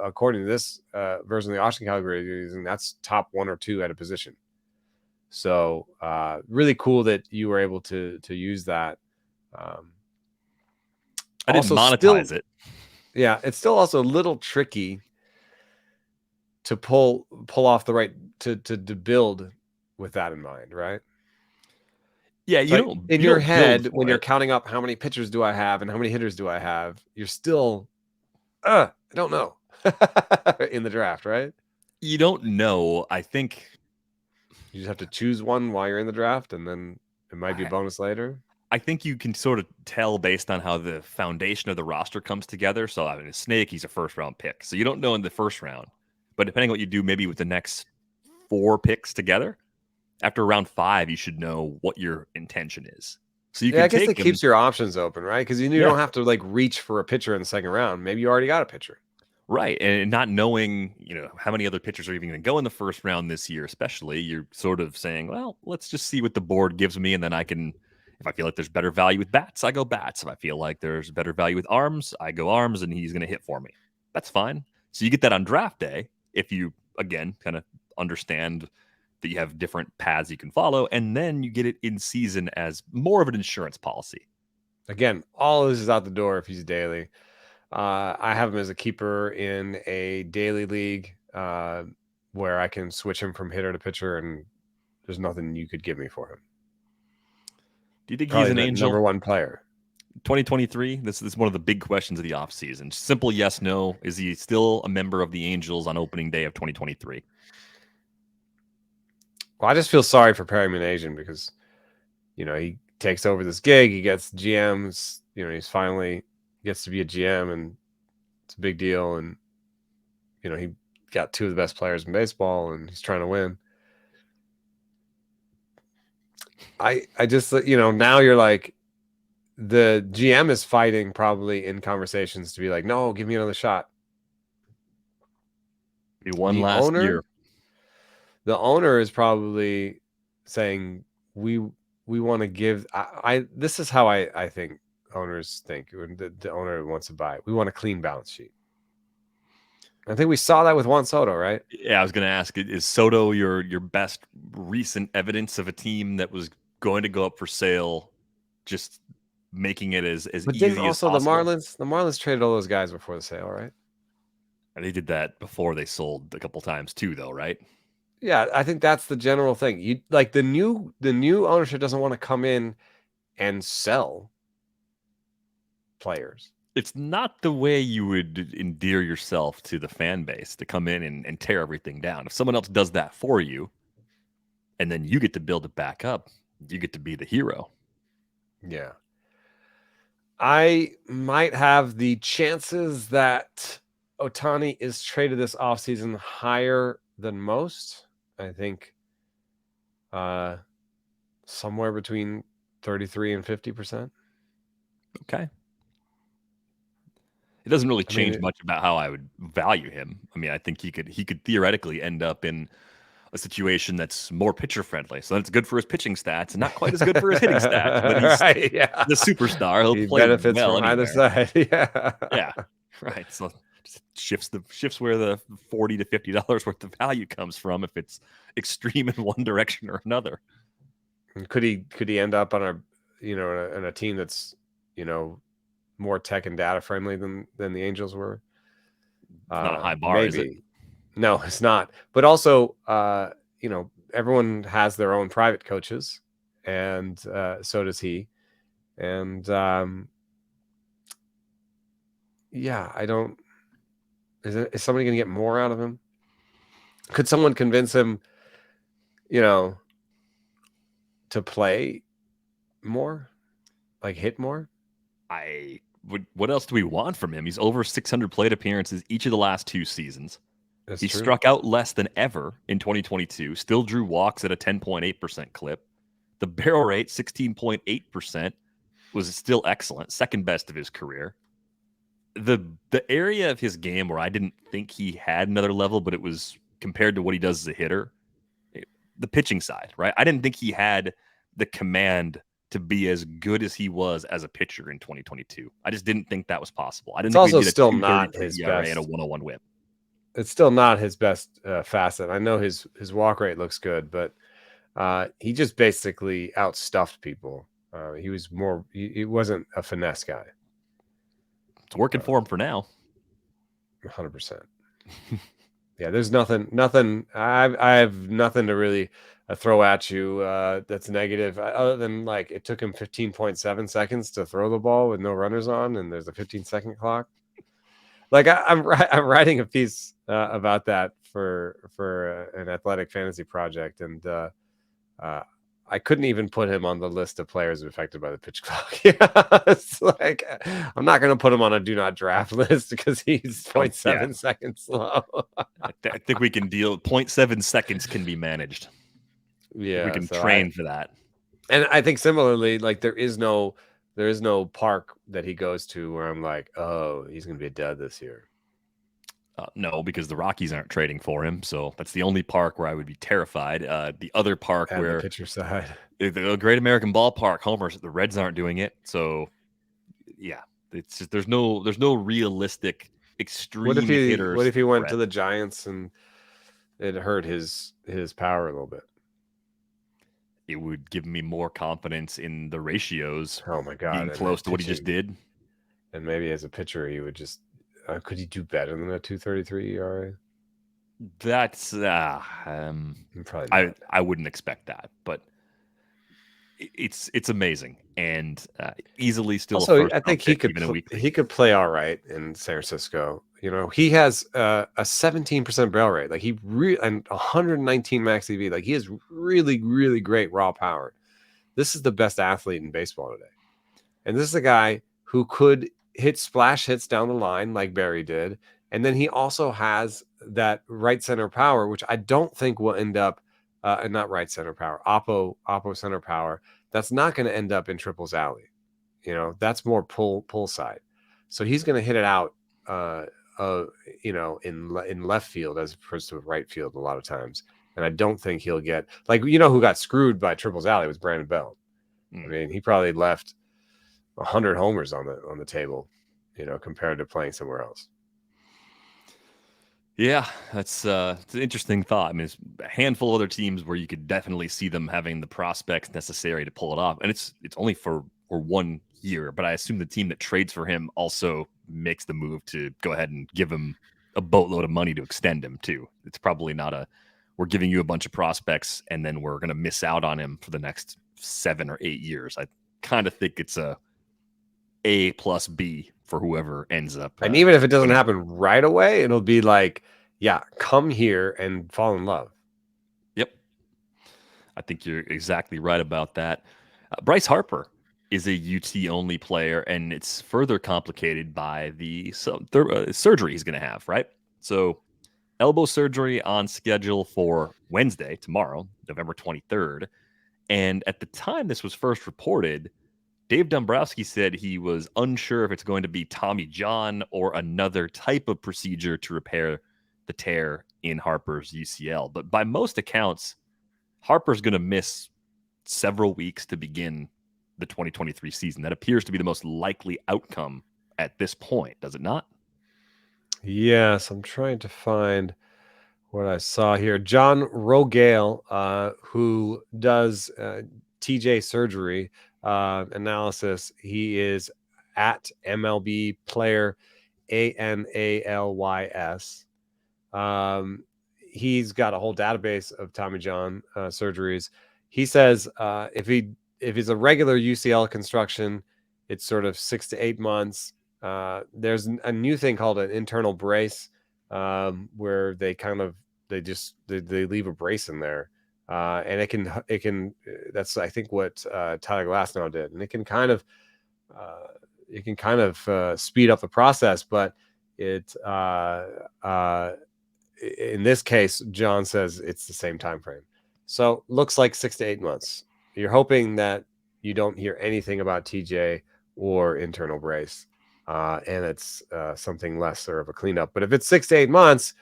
according to this version of the auction calculator you're using, that's top 1 or 2 at a position. So really cool that you were able to use that. I didn't monetize it. Yeah, it's still also a little tricky to pull off the right to build with that in mind, right? Yeah, in your head when you're counting up how many pitchers do I have and how many hitters do I have, you're still I don't know in the draft, right? You don't know. I think you just have to choose one while you're in the draft, and then it might be a bonus later. I think you can sort of tell based on how the foundation of the roster comes together. So, a Snake, he's a first-round pick. So you don't know in the first round. But depending on what you do maybe with the next 4 picks together, after round 5, you should know what your intention is. So you can I guess it keeps your options open, right? Because you don't have to reach for a pitcher in the second round. Maybe you already got a pitcher. Right. And not knowing, how many other pitchers are even going to go in the first round this year, especially, you're sort of saying, well, let's just see what the board gives me. And then I can, if I feel like there's better value with bats, I go bats. If I feel like there's better value with arms, I go arms, and he's going to hit for me. That's fine. So you get that on draft day if you, again, kind of understand that you have different paths you can follow. And then you get it in season as more of an insurance policy. Again, all of this is out the door if he's daily. I have him as a keeper in a daily league where I can switch him from hitter to pitcher, and there's nothing you could give me for him. Do you think he's an angel? Number 1 player. 2023, this is one of the big questions of the offseason. Simple yes, no. Is he still a member of the Angels on opening day of 2023? Well, I just feel sorry for Perry Minasian because, he takes over this gig. He gets GMs. He's finally gets to be a GM, and it's a big deal. And, he got 2 of the best players in baseball, and he's trying to win. I just, now you're like, the GM is fighting probably in conversations to be like, no, give me another shot. Be one last year. The owner is probably saying, we want to give, this is how I think owners think when the owner wants to buy. We want a clean balance sheet. I think we saw that with Juan Soto, right? Yeah, I was going to ask, is Soto your best recent evidence of a team that was going to go up for sale, just making it as easy as possible? The Marlins traded all those guys before the sale, right? And they did that before they sold a couple times too, though, right? Yeah, I think that's the general thing. You like the new ownership doesn't want to come in and sell players. It's not the way you would endear yourself to the fan base, to come in and tear everything down. If someone else does that for you, and then you get to build it back up, you get to be the hero. Yeah. I might have the chances that Ohtani is traded this offseason higher than most. I think somewhere between 33 and 50%. Okay. It doesn't really I mean, change much about how I would value him. I mean, I think he could theoretically end up in a situation that's more pitcher friendly. So that's good for his pitching stats and not quite as good for his hitting stats, but he's right, yeah. the superstar. He'll He play benefits well from either anywhere. side. Yeah. Yeah. Right. So just shifts where the $40 to $50 worth of value comes from if it's extreme in one direction or another. Could he end up on in a team that's, more tech and data friendly than the Angels were? It's not a high bar, is it? Maybe. No, it's not. But also, everyone has their own private coaches, and so does he. And yeah, I don't. Is somebody going to get more out of him? Could someone convince him, to play more, like hit more? What else do we want from him? He's over 600 plate appearances each of the last 2 seasons. That's He true. struck out less than ever in 2022, still drew walks at a 10.8% clip. The barrel rate, 16.8%, was still excellent, second best of his career. The area of his game where I didn't think he had another level, but it was compared to what he does as a hitter, the pitching side, right? I didn't think he had the command to be as good as he was as a pitcher in 2022. I just didn't think that was possible. I didn't It's think also we'd get a still not 2.33 his ERA and a best. 101 whip. It's still not his best facet. I know his walk rate looks good, but he just basically outstuffed people. He was more. He wasn't a finesse guy. It's working for him for now. 100%. Yeah, there's nothing. I have nothing to really throw at you that's negative, other than like it took him 15.7 seconds to throw the ball with no runners on, and there's a 15-second clock. Like I'm writing a piece about that for an athletic fantasy project, and I couldn't even put him on the list of players affected by the pitch clock. Yeah, it's like I'm not going to put him on a do not draft list because he's 0.7 seconds slow. I think we can deal. 0.7 seconds can be managed. Yeah, we can train for that. And I think similarly, like there is no park that he goes to where I'm like, oh, he's going to be a dud this year. No, because the Rockies aren't trading for him, so that's the only park where I would be terrified. The other park and where the pitcher side, the Great American Ballpark, homers, the Reds aren't doing it. So yeah, it's just there's no realistic extreme hitters. What if he went to the Giants and it hurt his power a little bit? It would give me more confidence in the ratios. Oh my god, being close to what he just did. And maybe as a pitcher, he would just could he do better than a 2.33 ERA? That's probably not. I wouldn't expect that, but it's amazing and easily still. Also, I think he could play all right in San Francisco. He has a 17% barrel rate. Like and 119 max EV. Like he has really, really great raw power. This is the best athlete in baseball today, and this is a guy who could hit splash hits down the line like Barry did, and then he also has that right center power, which I don't think will end up. Not right center power, oppo center power. That's not going to end up in triples alley. That's more pull side. So he's going to hit it out, in left field as opposed to right field a lot of times. And I don't think he'll get who got screwed by triples alley was Brandon Belt. I mean, he probably left 100 homers on the table, compared to playing somewhere else. Yeah, that's it's an interesting thought. I mean, there's a handful of other teams where you could definitely see them having the prospects necessary to pull it off, and it's only for 1 year. But I assume the team that trades for him also makes the move to go ahead and give him a boatload of money to extend him too. It's probably not we're giving you a bunch of prospects and then we're going to miss out on him for the next 7 or 8 years. I kind of think it's A plus B for whoever ends up. And even if it doesn't happen right away, it'll be like, yeah, come here and fall in love. Yep. I think you're exactly right about that. Bryce Harper is a UT only player, and it's further complicated by the surgery he's going to have, right? So elbow surgery on schedule for Wednesday, tomorrow, November 23rd. And at the time this was first reported, Dave Dombrowski said he was unsure if it's going to be Tommy John or another type of procedure to repair the tear in Harper's UCL. But by most accounts, Harper's going to miss several weeks to begin the 2023 season. That appears to be the most likely outcome at this point, does it not? Yes, I'm trying to find what I saw here. John Rogale, who does TJ surgery analysis, he is at MLB player ANALYS. He's got a whole database of Tommy John surgeries. He says if he's a regular UCL construction, it's sort of 6 to 8 months. There's a new thing called an internal brace, where they leave a brace in there, and it can that's I think what Tyler Glasnow did, and it can kind of speed up the process, but it in this case, John says it's the same time frame. So looks like 6 to 8 months. You're hoping that you don't hear anything about TJ or internal brace, and it's something lesser of a cleanup. But if it's 6 to 8 months,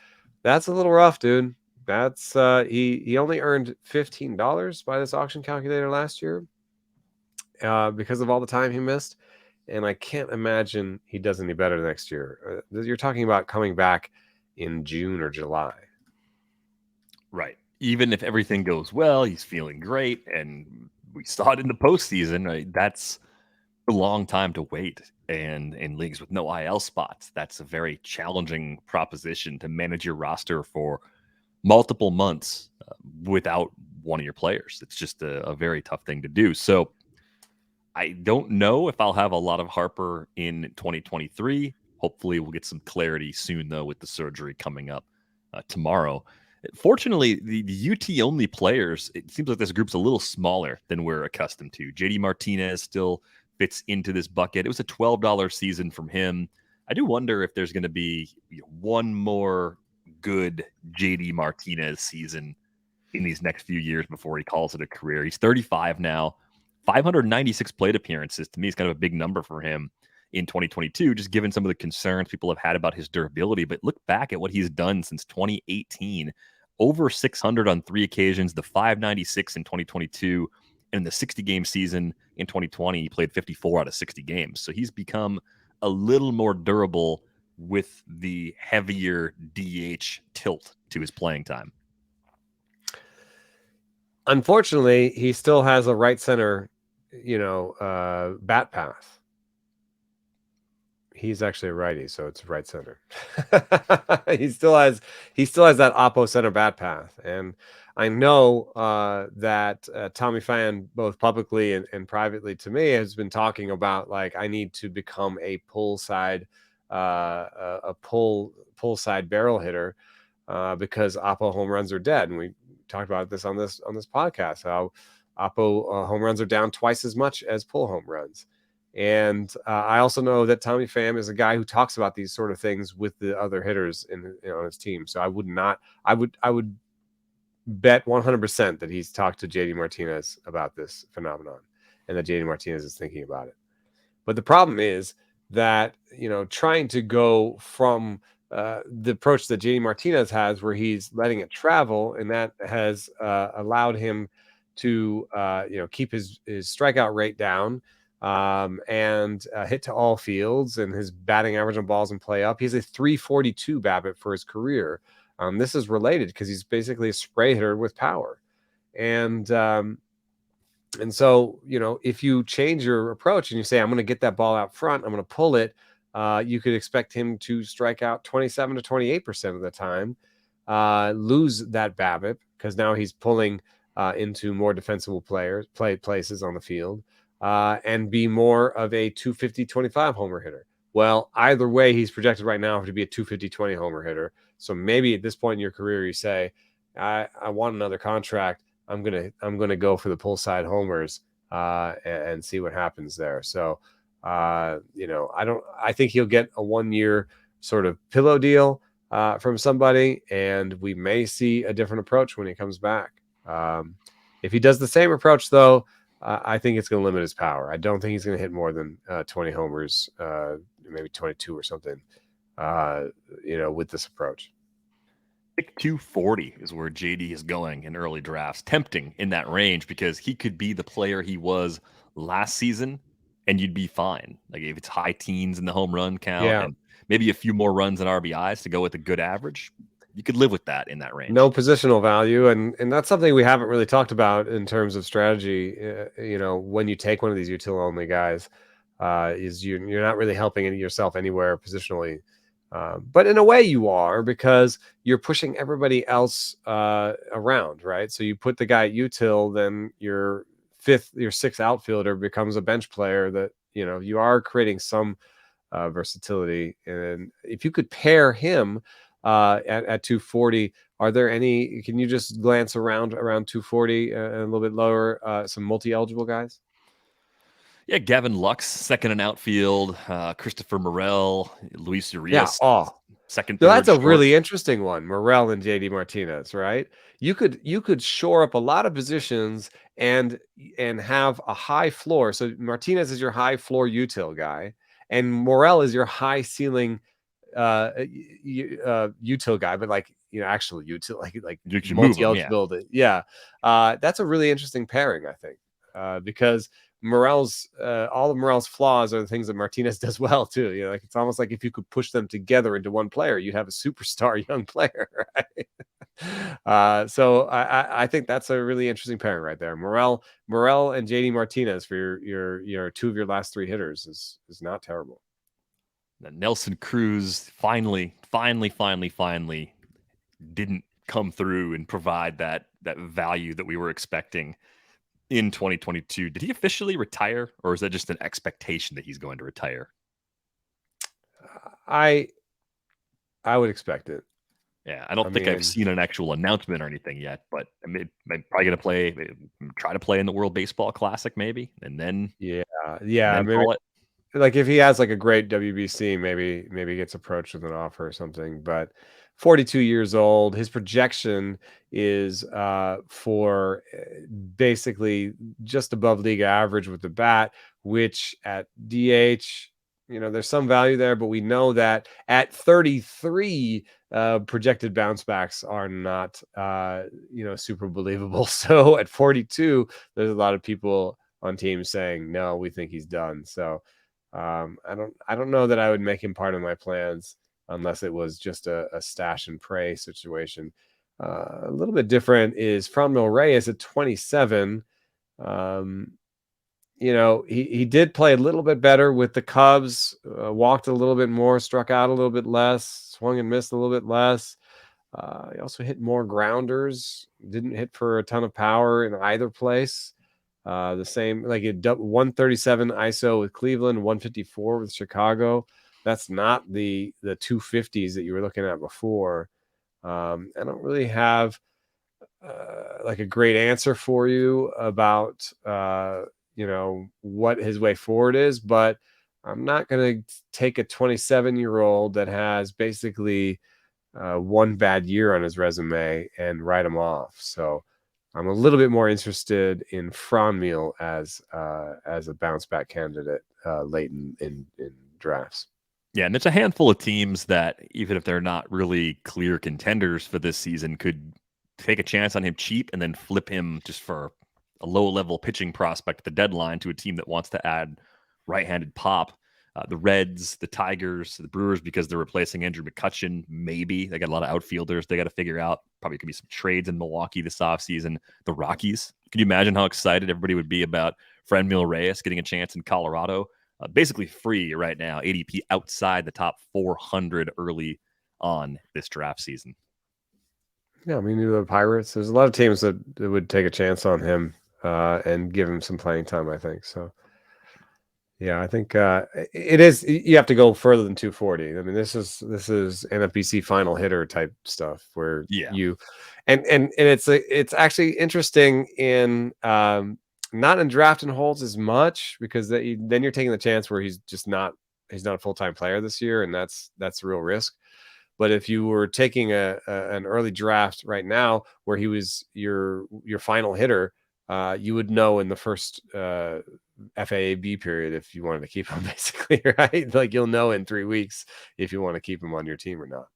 that's a little rough, dude. That's he only earned $15 by this auction calculator last year because of all the time he missed, and I can't imagine he does any better next year. You're talking about coming back in June or July. Right. Even if everything goes well, he's feeling great, and we saw it in the postseason, right? That's a long time to wait. And in leagues with no IL spots, that's a very challenging proposition to manage your roster for multiple months without one of your players. It's just a very tough thing to do. So I don't know if I'll have a lot of Harper in 2023. Hopefully, we'll get some clarity soon, though, with the surgery coming up tomorrow. Fortunately, the UT only players, it seems like this group's a little smaller than we're accustomed to. JD Martinez still fits into this bucket. It was a $12 season from him. I do wonder if there's going to be one more good JD Martinez season in these next few years before he calls it a career. He's 35 now. 596 plate appearances to me is kind of a big number for him in 2022, just given some of the concerns people have had about his durability. But look back at what he's done since 2018. Over 600 on 3 occasions, the 596 in 2022, and the 60-game season in 2020, he played 54 out of 60 games. So he's become a little more durable with the heavier DH tilt to his playing time. Unfortunately, he still has a right center, bat path. He's actually a righty, so it's right center. he still has that oppo center bat path, and I know that Tommy Pham, both publicly and privately to me, has been talking about, like, I need to become a pull side barrel hitter because oppo home runs are dead, and we talked about this on this podcast, how oppo home runs are down twice as much as pull home runs. And I also know that Tommy Pham is a guy who talks about these sort of things with the other hitters on his team. So I would bet 100% that he's talked to JD Martinez about this phenomenon, and that JD Martinez is thinking about it. But the problem is that, trying to go from the approach that JD Martinez has, where he's letting it travel, and that has allowed him to keep his strikeout rate down, and hit to all fields, and his batting average on balls in play up. He has a 342 BABIP for his career. This is related because he's basically a spray hitter with power. And so, if you change your approach and you say, I'm going to get that ball out front, I'm going to pull it, you could expect him to strike out 27 to 28% of the time, lose that BABIP because now he's pulling into more defensible places on the field, and be more of a 250-25 homer hitter. Well, either way, he's projected right now to be a 250-20 homer hitter. So maybe at this point in your career, you say, I want another contract. I'm gonna go for the pull side homers and see what happens there. So I think he'll get a 1-year sort of pillow deal from somebody, and we may see a different approach when he comes back. If he does the same approach, though, I think it's going to limit his power. I don't think he's going to hit more than 20 homers, maybe 22 or something, with this approach. Pick 240 is where JD is going in early drafts. Tempting in that range because he could be the player he was last season and you'd be fine. Like if it's high teens in the home run count Yeah. and maybe a few more runs and RBIs to go with a good average, you could live with that in that range. No positional value, and that's something we haven't really talked about in terms of strategy. When you take one of these util only guys, is you're not really helping yourself anywhere positionally, but in a way you are, because you're pushing everybody else around, right? So you put the guy at util, then your sixth outfielder becomes a bench player. That you are creating some versatility, and if you could pair him at 240. Are there any? Can you just glance around 240 and a little bit lower? Some multi-eligible guys. Yeah, Gavin Lux, second in outfield. Christopher Morel, Luis Urias, Yeah. second, So third. that's a short. really interesting one. Morel and JD Martinez, right? You could shore up a lot of positions and have a high floor. So Martinez is your high floor util guy, and Morel is your high ceiling util guy, but actual util, like You can move them, yeah. multi-eligibility. Yeah. That's a really interesting pairing, I think, because Morel's all of Morel's flaws are the things that Martinez does well too. It's almost like if you could push them together into one player, you'd have a superstar young player, right? So I think that's a really interesting pairing right there. Morel and JD Martinez for your two of your last three hitters is not terrible. Nelson Cruz finally didn't come through and provide that value that we were expecting in 2022. Did he officially retire, or is that just an expectation that he's going to retire? I would expect it. Yeah, I don't think I've seen an actual announcement or anything yet, but I'm probably going to try to play in the World Baseball Classic maybe, and then maybe. Like if he has like a great WBC, maybe he gets approached with an offer or something. But 42 years old, his projection is for basically just above league average with the bat, which at DH, there's some value there, but we know that at 33, projected bounce backs are not super believable. So at 42, there's a lot of people on teams saying no, we think he's done. So I don't know that I would make him part of my plans unless it was just a stash and pray situation. A little bit different is Franmil Reyes at 27. He did play a little bit better with the Cubs, walked a little bit more, struck out a little bit less, swung and missed a little bit less. He also hit more grounders, didn't hit for a ton of power in either place. The same, like 137 ISO with Cleveland, 154 with Chicago. That's not the 250s that you were looking at before. I don't really have like a great answer for you about what his way forward is, but I'm not going to take a 27-year-old that has basically one bad year on his resume and write him off. So I'm a little bit more interested in Franmil as a bounce back candidate late in drafts. Yeah, and it's a handful of teams that, even if they're not really clear contenders for this season, could take a chance on him cheap and then flip him just for a low-level pitching prospect at the deadline to a team that wants to add right-handed pop. The Reds, the Tigers, the Brewers, because they're replacing Andrew McCutchen, maybe. They got a lot of outfielders they got to figure out. Probably could be some trades in Milwaukee this offseason. The Rockies. Can you imagine how excited everybody would be about Franmil Reyes getting a chance in Colorado? Basically free right now, ADP outside the top 400 early on this draft season. Yeah, I mean, the Pirates. There's a lot of teams that would take a chance on him and give him some playing time, I think. So, yeah, I think it is. You have to go further than 240. I mean, this is NFBC final hitter type stuff where you, and it's actually interesting in not in draft and holds as much, because then you're taking the chance where he's not a full-time player this year, and that's a real risk. But if you were taking an early draft right now where he was your final hitter, you would know in the first FAAB period if you wanted to keep him, basically, right? Like you'll know in 3 weeks if you want to keep him on your team or not.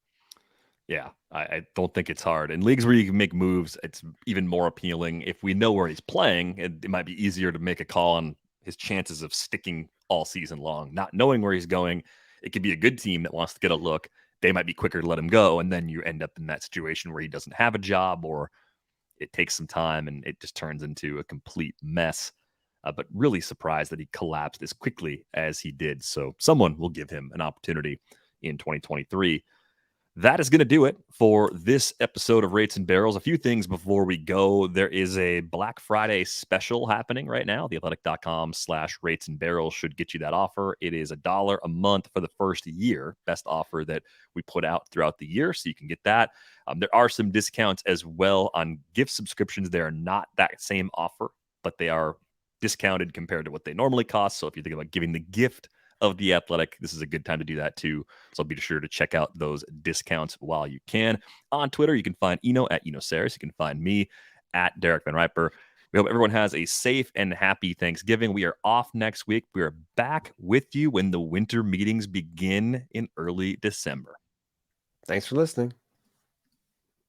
Yeah, I don't think it's hard. In leagues where you can make moves, it's even more appealing. If we know where he's playing, it might be easier to make a call on his chances of sticking all season long. Not knowing where he's going, it could be a good team that wants to get a look. They might be quicker to let him go, and then you end up in that situation where he doesn't have a job, or it takes some time and it just turns into a complete mess. But really surprised that he collapsed as quickly as he did. So someone will give him an opportunity in 2023. That is going to do it for this episode of Rates and Barrels. A few things before we go. There is a Black Friday special happening right now. Theathletic.com/rates and barrels should get you that offer. It is $1 a month for the first year. Best offer that we put out throughout the year. So you can get that. There are some discounts as well on gift subscriptions. They are not that same offer, but they are discounted compared to what they normally cost. So if you're thinking about giving the gift of The Athletic, this is a good time to do that too. So be sure to check out those discounts while you can. On Twitter, you can find Eno at Eno Saris. You can find me at Derek Van Riper. We hope everyone has a safe and happy Thanksgiving. We are off next week. We are back with you when the winter meetings begin in early December. Thanks for listening.